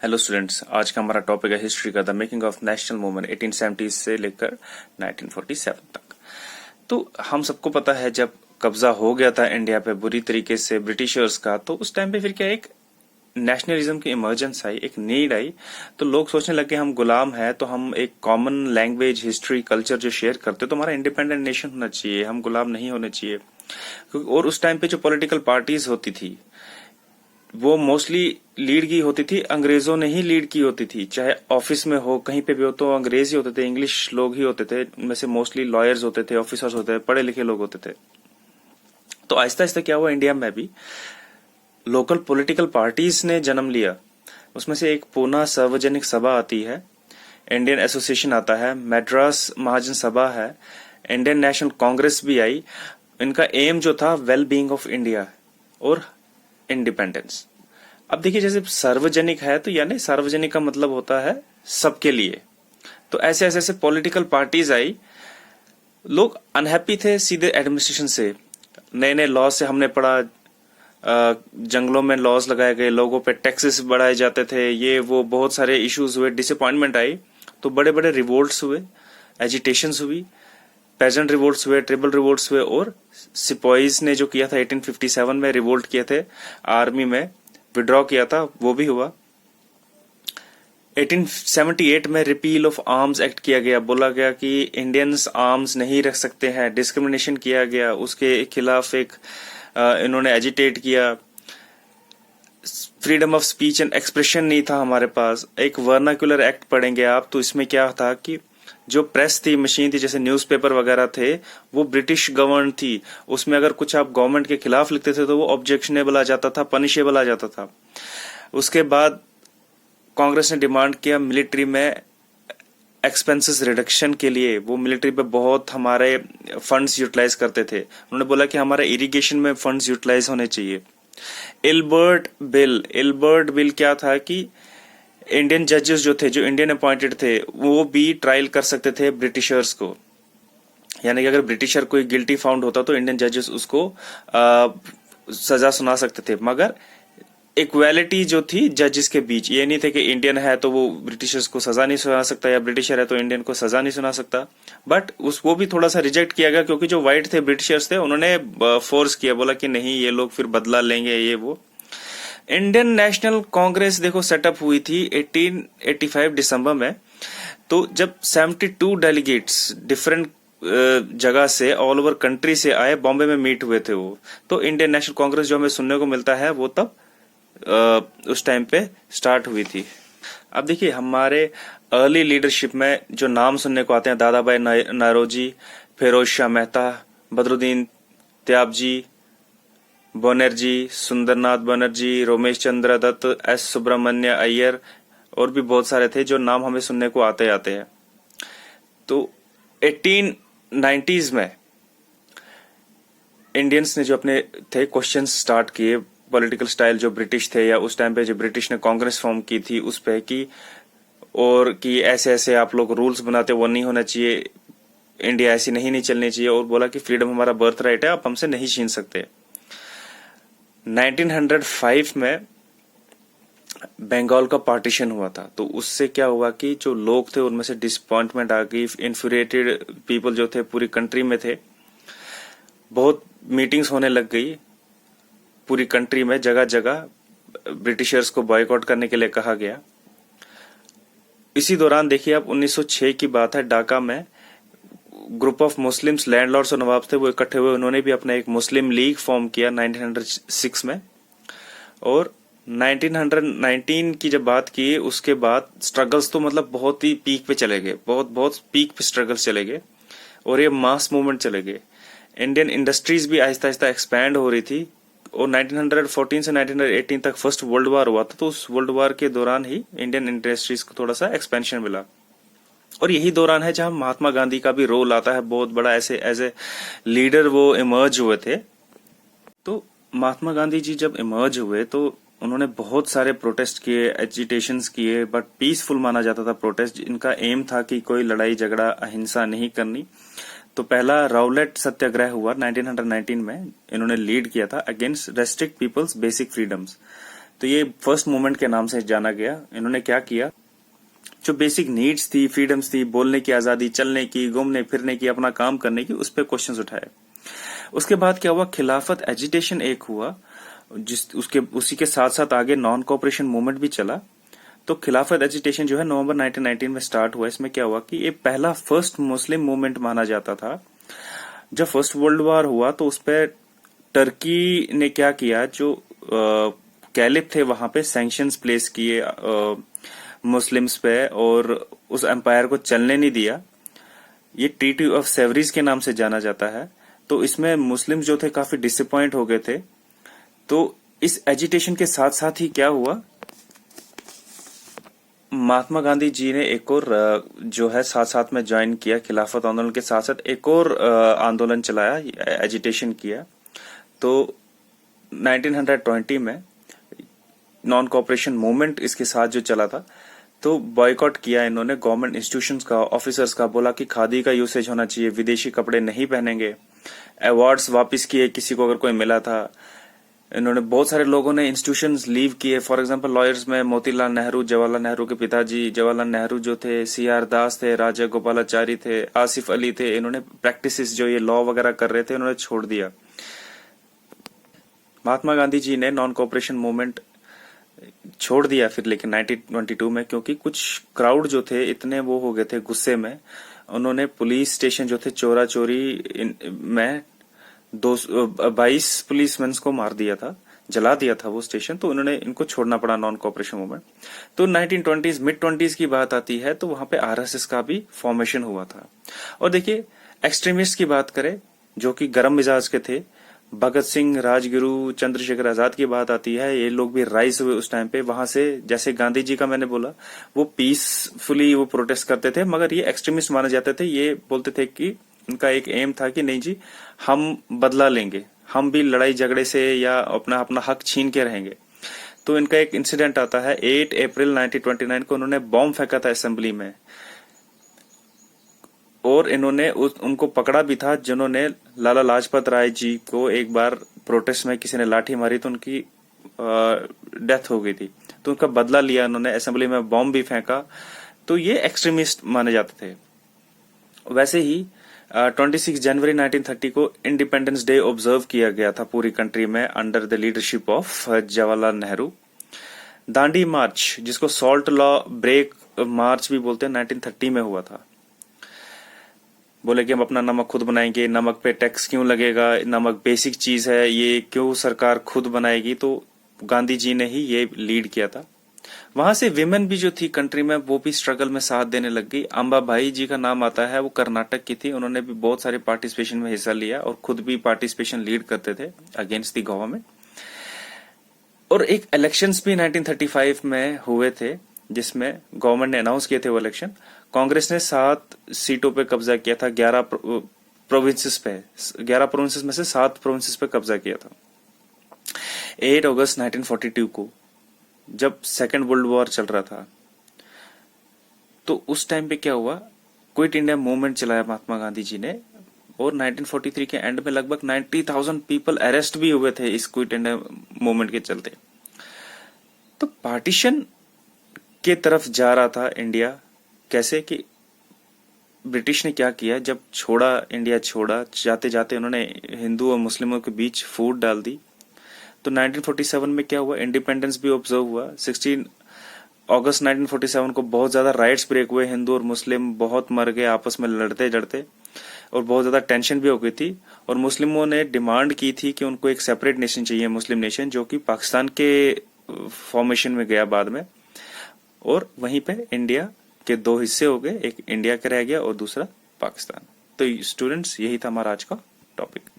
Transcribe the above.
Hello students, आज का हमारा टॉपिक है हिस्ट्री का the making of national movement 1870 से लेकर 1947 तक। तो हम सबको पता है जब कब्जा हो गया था इंडिया पे बुरी तरीके से ब्रिटिशर्स का, तो उस टाइम पे फिर क्या एक नेशनलिज्म की इमर्जेंस आई, एक नीड आई। तो लोग सोचने लगे हम गुलाम है तो हम एक कॉमन लैंग्वेज, हिस्ट्री, कल्चर जो शेयर करते तो हमारा इंडिपेंडेंट नेशन होना चाहिए, हम गुलाम नहीं होने चाहिए। और उस टाइम पे जो पॉलिटिकल पार्टीज होती थी वो मोस्टली लीड की होती थी, अंग्रेजों ने ही लीड की होती थी। चाहे ऑफिस में हो, कहीं पे भी हो, तो अंग्रेज ही होते थे, इंग्लिश लोग ही होते थे। उनमें से मोस्टली लॉयर्स होते थे, ऑफिसर्स होते थे, पढ़े लिखे लोग होते थे। तो आहिस्ता आहिस्ता क्या हुआ, इंडिया में भी लोकल पॉलिटिकल पार्टीज ने जन्म लिया। उसमें से एक पूना सार्वजनिक सभा आती है, इंडियन एसोसिएशन आता है, मैड्रास महाजन सभा है, इंडियन नेशनल कांग्रेस भी आई। इनका एम जो था वेल बीइंग ऑफ इंडिया और इंडिपेंडेंस। अब देखिए, जैसे सार्वजनिक है तो यानी सार्वजनिक का मतलब होता है सबके लिए। तो ऐसे ऐसे ऐसे पॉलिटिकल पार्टीज आई। लोग अनहैप्पी थे सीधे एडमिनिस्ट्रेशन से। नए नए लॉ से हमने पढ़ा, जंगलों में लॉज लगाए गए, लोगों पे टैक्सेस बढ़ाए जाते थे, ये वो बहुत सारे इश्यूज हुए, डिसअपॉइंटमेंट आई। तो बड़े बड़े रिवोल्ट्स हुए, एजिटेशंस हुई, पेजेंट रिवोल्ट्स हुए, ट्रिबल रिवोल्ट्स हुए, और सिपाहीज ने जो किया था 1857 में रिवोल्ट किए थे, आर्मी में विड्रॉ किया था, वो भी हुआ। 1878 में रिपील ऑफ आर्म्स एक्ट किया गया, बोला गया कि इंडियंस आर्म्स नहीं रख सकते हैं, डिस्क्रिमिनेशन किया गया, उसके खिलाफ एक इन्होंने एजिटेट किया। Freedom of speech and expression नहीं था हमारे पास। एक वर्नाक्युलर एक्ट पढ़ेंगे आप, तो इसमें क्या था कि जो प्रेस थी, मशीन थी, जैसे न्यूज़पेपर वगैरह थे, वो ब्रिटिश गवर्न थी। उसमें अगर कुछ आप गवर्नमेंट के खिलाफ लिखते थे तो वो ऑब्जेक्शनेबल आ जाता था, पनिशेबल आ जाता था। उसके बाद कांग्रेस ने डिमांड किया मिलिट्री में एक्सपेंसेस रिडक्शन के लिए। वो मिलिट्री पे बहुत हमारे फंड्स यूटिलाइज करते थे। उन्होंने बोला कि हमारे इरिगेशन में फंड्स यूटिलाइज होने चाहिए। इल्बर्ट बिल क्या था कि इंडियन जजेस जो थे, जो इंडियन अपॉइंटेड थे, वो भी ट्रायल कर सकते थे ब्रिटिशर्स को। यानी कि अगर ब्रिटिशर कोई गिल्टी फाउंड होता तो इंडियन जजेस उसको सजा सुना सकते थे। मगर इक्वालिटी जो थी जजेस के बीच, ये नहीं थे कि इंडियन है तो वो ब्रिटिशर्स को सजा नहीं सुना सकता, या ब्रिटिशर है तो इंडियन को सजा नहीं सुना सकता। बट वो भी थोड़ा सा रिजेक्ट किया गया, क्योंकि जो व्हाइट थे, ब्रिटिशर्स थे, उन्होंने फोर्स किया, बोला कि नहीं, ये लोग फिर बदला लेंगे, ये वो। इंडियन नेशनल कांग्रेस देखो सेटअप हुई थी 1885 दिसंबर में। तो जब 72 डेलीगेट्स डिफरेंट जगह से, ऑल ओवर कंट्री से आए, बॉम्बे में मीट हुए थे वो। तो इंडियन नेशनल कांग्रेस जो हमें सुनने को मिलता है वो तब उस टाइम पे स्टार्ट हुई थी। अब देखिए, हमारे अर्ली लीडरशिप में जो नाम सुनने को आते हैं, दादा भाई नौरोजी, फिरोज शाह मेहता, बदरुद्दीन त्याबजी, बनर्जी, सुंदरनाथ बनर्जी, रोमेश चंद्र दत्त, एस सुब्रमण्य अय्यर, और भी बहुत सारे थे जो नाम हमें सुनने को आते हैं। तो 1890s में इंडियंस ने जो अपने थे क्वेश्चन स्टार्ट किए, पॉलिटिकल स्टाइल जो ब्रिटिश थे, या उस टाइम पे जो ब्रिटिश ने कांग्रेस फॉर्म की थी उस पे की, और कि ऐसे ऐसे आप लोग रूल्स बनाते, वो नहीं होना चाहिए, इंडिया ऐसी नहीं चलनी चाहिए, और बोला कि फ्रीडम हमारा बर्थ राइट है, आप हमसे नहीं छीन सकते। 1905 में बंगाल का पार्टीशन हुआ था। तो उससे क्या हुआ कि जो लोग थे उनमें से डिसअपॉइंटमेंट आ गई, इन्फ्यूरिएटेड पीपल जो थे पूरी कंट्री में थे। बहुत मीटिंग्स होने लग गई पूरी कंट्री में, जगह जगह ब्रिटिशर्स को बॉयकॉट करने के लिए कहा गया। इसी दौरान देखिए, अब 1906 की बात है, ढाका में ग्रुप ऑफ मुस्लिम्स, लैंडलॉर्ड्स और नवाब थे, वो इकट्ठे हुए। उन्होंने भी अपना एक मुस्लिम लीग फॉर्म किया 1906 में। और 1919 की जब बात की, उसके बाद स्ट्रगल्स तो मतलब बहुत ही पीक पे चले गए, बहुत बहुत पीक पे स्ट्रगल्स चले गए, और ये मास मूवमेंट चले गए। इंडियन इंडस्ट्रीज भी आहिस्ता आहिस्ता एक्सपैंड हो रही थी। और 1914 से 1918 तक फर्स्ट वर्ल्ड वार हुआ था। तो उस वर्ल्ड वार के दौरान ही इंडियन इंडस्ट्रीज को थोड़ा सा एक्सपेंशन मिला। और यही दौरान है जहां महात्मा गांधी का भी रोल आता है बहुत बड़ा, ऐसे एज ए लीडर वो इमर्ज हुए थे। तो महात्मा गांधी जी जब इमर्ज हुए तो उन्होंने बहुत सारे प्रोटेस्ट किए, एजिटेशंस किए, बट पीसफुल माना जाता था प्रोटेस्ट। इनका एम था कि कोई लड़ाई झगड़ा, अहिंसा नहीं करनी। तो पहला राउलेट सत्याग्रह हुआ 1919 में, इन्होंने लीड किया था against restrict people's basic freedoms. तो ये फर्स्ट मूवमेंट के नाम से जाना गया। इन्होंने क्या किया, जो बेसिक नीड्स थी, फ्रीडम्स थी, बोलने की आजादी, चलने की, घूमने फिरने की, अपना काम करने की, उस पर क्वेश्चंस उठाए। उसके बाद क्या हुआ, खिलाफत एजिटेशन एक हुआ, उसी के साथ साथ आगे नॉन कोऑपरेशन मूवमेंट भी चला। तो खिलाफत एजिटेशन जो है नवंबर 1919 में स्टार्ट हुआ। इसमें क्या हुआ कि ये पहला फर्स्ट मुस्लिम मूवमेंट माना जाता था। जब फर्स्ट वर्ल्ड वॉर हुआ तो उस पर टर्की ने क्या किया, जो कैलिफ थे वहां पे सैंक्शंस प्लेस किए मुस्लिम्स पे, और उस एम्पायर को चलने नहीं दिया। ये ट्रीटी ऑफ सेवरीज के नाम से जाना जाता है। तो इसमें मुस्लिम्स जो थे काफी डिसअपॉइंट हो गए थे। तो इस एजिटेशन के साथ साथ ही क्या हुआ, महात्मा गांधी जी ने एक और जो है साथ साथ में ज्वाइन किया, खिलाफत आंदोलन के साथ साथ एक और आंदोलन चलाया, एजिटेशन किया। तो 1920 में नॉन कोऑपरेशन मूवमेंट इसके साथ जो चला था, तो बॉयकॉट किया इन्होंने गवर्नमेंट इंस्टीट्यूशंस का, ऑफिसर्स का, बोला कि खादी का यूसेज होना चाहिए, विदेशी कपड़े नहीं पहनेंगे। अवार्ड्स वापस किए किसी को अगर कोई मिला था। इन्होंने बहुत सारे लोगों ने इंस्टीट्यूशंस लीव किए। फॉर एग्जांपल लॉयर्स में मोतीलाल नेहरू, जवाहरलाल नेहरू के पिताजी जवाहरलाल नेहरू जो थे, सीआर दास थे, राजा गोपालाचारी थे, आसिफ अली थे। इन्होंने प्रैक्टिसेस जो ये लॉ वगैरह कर रहे थे इन्होंने छोड़ दिया। महात्मा गांधी जी ने नॉन कोऑपरेशन मूवमेंट छोड़ दिया फिर लेकिन 1922 में, क्योंकि कुछ क्राउड जो थे इतने वो हो गए थे गुस्से में, उन्होंने पुलिस स्टेशन जो थे चोरा चोरी में 22 पुलिसमैन को मार दिया था, जला दिया था वो स्टेशन। तो उन्होंने इनको छोड़ना पड़ा नॉन कोऑपरेशन मूवमेंट। तो 1920s मिड 20s की बात आती है तो वहां पे आरएसएस का भी फॉर्मेशन हुआ था। और देखिए एक्सट्रीमिस्ट की बात करें जो कि गर्म मिजाज के थे, भगत सिंह, राजगुरु, चंद्रशेखर आजाद की बात आती है, ये लोग भी राइज हुए उस टाइम पे। वहां से जैसे गांधी जी का मैंने बोला, वो पीसफुली वो प्रोटेस्ट करते थे, मगर ये एक्सट्रीमिस्ट माने जाते थे। ये बोलते थे कि उनका एक एम था कि नहीं जी हम बदला लेंगे, हम भी लड़ाई झगड़े से या अपना अपना हक छीन के रहेंगे। तो इनका एक इंसिडेंट आता है, 8 अप्रैल 1929 को उन्होंने बॉम्ब फेंका था असेंबली में, और इन्होंने उनको पकड़ा भी था जिन्होंने लाला लाजपत राय जी को एक बार प्रोटेस्ट में किसी ने लाठी मारी तो उनकी डेथ हो गई थी। तो उनका बदला लिया इन्होंने, असेंबली में बॉम्ब भी फेंका। तो ये एक्सट्रीमिस्ट माने जाते थे। वैसे ही 26 जनवरी 1930 को इंडिपेंडेंस डे ऑब्जर्व किया गया था पूरी कंट्री में under the leadership of Jawaharlal Nehru. Dandi march, जिसको सॉल्ट लॉ ब्रेक मार्च भी बोलते हैं, 1930 में हुआ था। बोले कि हम अपना नमक खुद बनाएंगे, नमक पे टैक्स क्यों लगेगा, नमक बेसिक चीज है, ये क्यों सरकार खुद बनाएगी। तो गांधी जी ने ही ये लीड किया था। वहां से विमेन भी जो थी कंट्री में वो भी स्ट्रगल में साथ देने लग गई। अंबाबाई जी का नाम आता है, वो कर्नाटक की थी, उन्होंने भी बहुत सारे पार्टिसिपेशन में हिस्सा लिया और खुद भी पार्टिसिपेशन लीड करते थे अगेंस्ट द गवर्नमेंट। और एक इलेक्शंस भी 1935 में हुए थे जिसमें गवर्नमेंट ने अनाउंस किए थे वो इलेक्शन। कांग्रेस ने 7 सीटों पे कब्जा किया था, 11 प्रोविंसेस पे, 11 प्रोविंसेस में से 7 प्रोविंसेस पे कब्जा किया था। 8 अगस्त 1942 को जब सेकेंड वर्ल्ड वॉर चल रहा था, तो उस टाइम पे क्या हुआ, क्विट इंडिया मूवमेंट चलाया महात्मा गांधी जी ने, और 1943 के एंड में लगभग 90,000 पीपल अरेस्ट भी हुए थे इस क्विट इंडिया मूवमेंट के चलते। तो पार्टीशन के तरफ जा रहा था इंडिया। कैसे कि ब्रिटिश ने क्या किया, जब छोड़ा इंडिया छोड़ा, जाते जाते उन्होंने हिंदू और मुस्लिमों के बीच फूट डाल दी। तो 1947 में क्या हुआ, इंडिपेंडेंस भी ऑब्जर्व हुआ। 16 अगस्त 1947 को बहुत ज्यादा राइट्स ब्रेक हुए, हिंदू और मुस्लिम बहुत मर गए आपस में लड़ते लड़ते, और बहुत ज्यादा टेंशन भी हो गई थी। और मुस्लिमों ने डिमांड की थी कि उनको एक सेपरेट नेशन चाहिए, मुस्लिम नेशन, जो कि पाकिस्तान के फॉर्मेशन में गया बाद में। और वहीं पे इंडिया के 2 हिस्से हो गए, एक इंडिया का रह गया और दूसरा पाकिस्तान। तो स्टूडेंट्स यही था हमारा आज का टॉपिक।